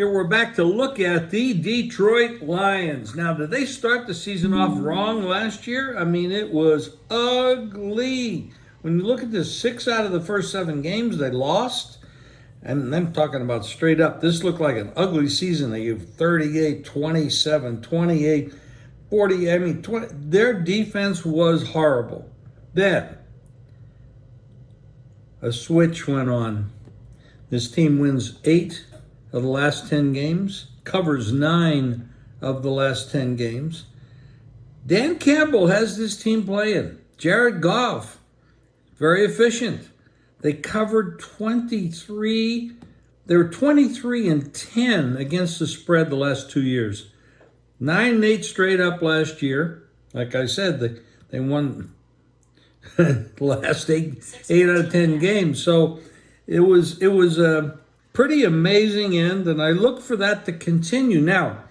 Here we're back to look at the Detroit Lions. Now, did they start the season off wrong last year? I mean, it was ugly. When you look at this, 6 out of the first 7 games they lost. And I'm talking about straight up. This looked like an ugly season. They gave 38, 27, 28, 40. I mean, 20. Their defense was horrible. Then a switch went on. This team wins 8 of the last 10 games, covers 9 of the last 10 games. Dan Campbell has this team playing. Jared Goff, very efficient. They covered 23. They were 23-10 against the spread the last 2 years. 9-8 straight up last year. Like I said, they won the last 8 out of 10 games. So it was a pretty amazing end, and I look for that to continue. Now,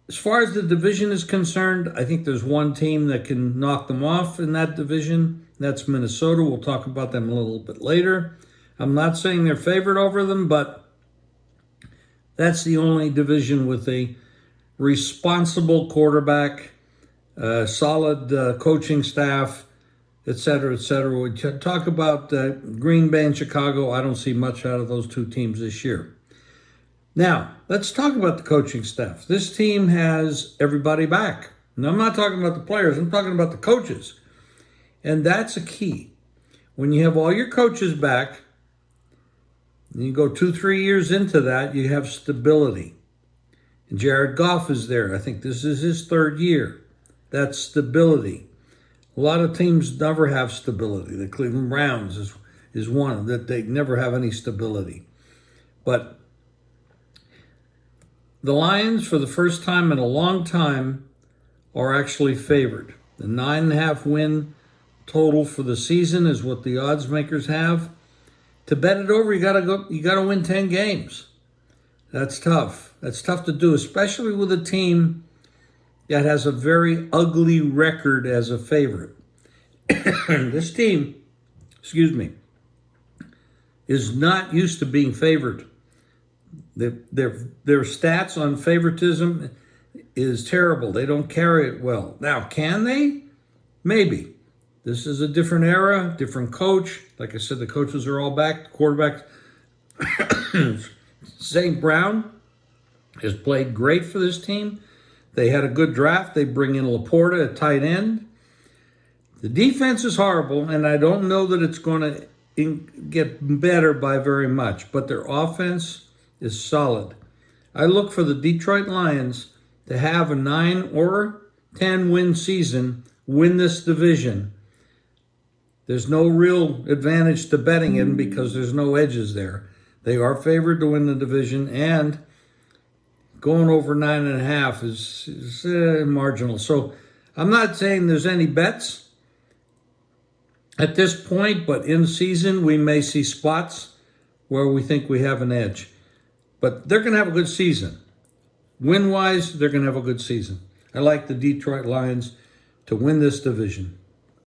as far as the division is concerned, I think there's one team that can knock them off in that division. That's Minnesota. We'll talk about them a little bit later. I'm not saying they're favored over them, but that's the only division with a responsible quarterback, solid coaching staff, et cetera, et cetera. We talk about Green Bay and Chicago. I don't see much out of those 2 teams this year. Now, let's talk about the coaching staff. This team has everybody back. Now, I'm not talking about the players. I'm talking about the coaches. And that's a key. When you have all your coaches back, and you go 2-3 years into that, you have stability. And Jared Goff is there. I think this is his 3rd year. That's stability. A lot of teams never have stability. The Cleveland Browns is one that they never have any stability. But the Lions, for the first time in a long time, are actually favored. The 9.5 win total for the season is what the odds makers have. To bet it over, you gotta win 10 games. That's tough. That's tough to do, especially with a team that has a very ugly record as a favorite. This team, is not used to being favored. Their stats on favoritism is terrible. They don't carry it well. Now, can they? Maybe. This is a different era, different coach. Like I said, the coaches are all back. The quarterback, St. Brown, has played great for this team. They had a good draft. They bring in Laporta at tight end. The defense is horrible, and I don't know that it's going to get better by very much, but their offense is solid. I look for the Detroit Lions to have a 9 or 10 win season, win this division. There's no real advantage to betting in because there's no edges there. They are favored to win the division, and going over 9.5 is marginal. So I'm not saying there's any bets at this point, but in season we may see spots where we think we have an edge. But they're going to have a good season. Win-wise, they're going to have a good season. I like the Detroit Lions to win this division.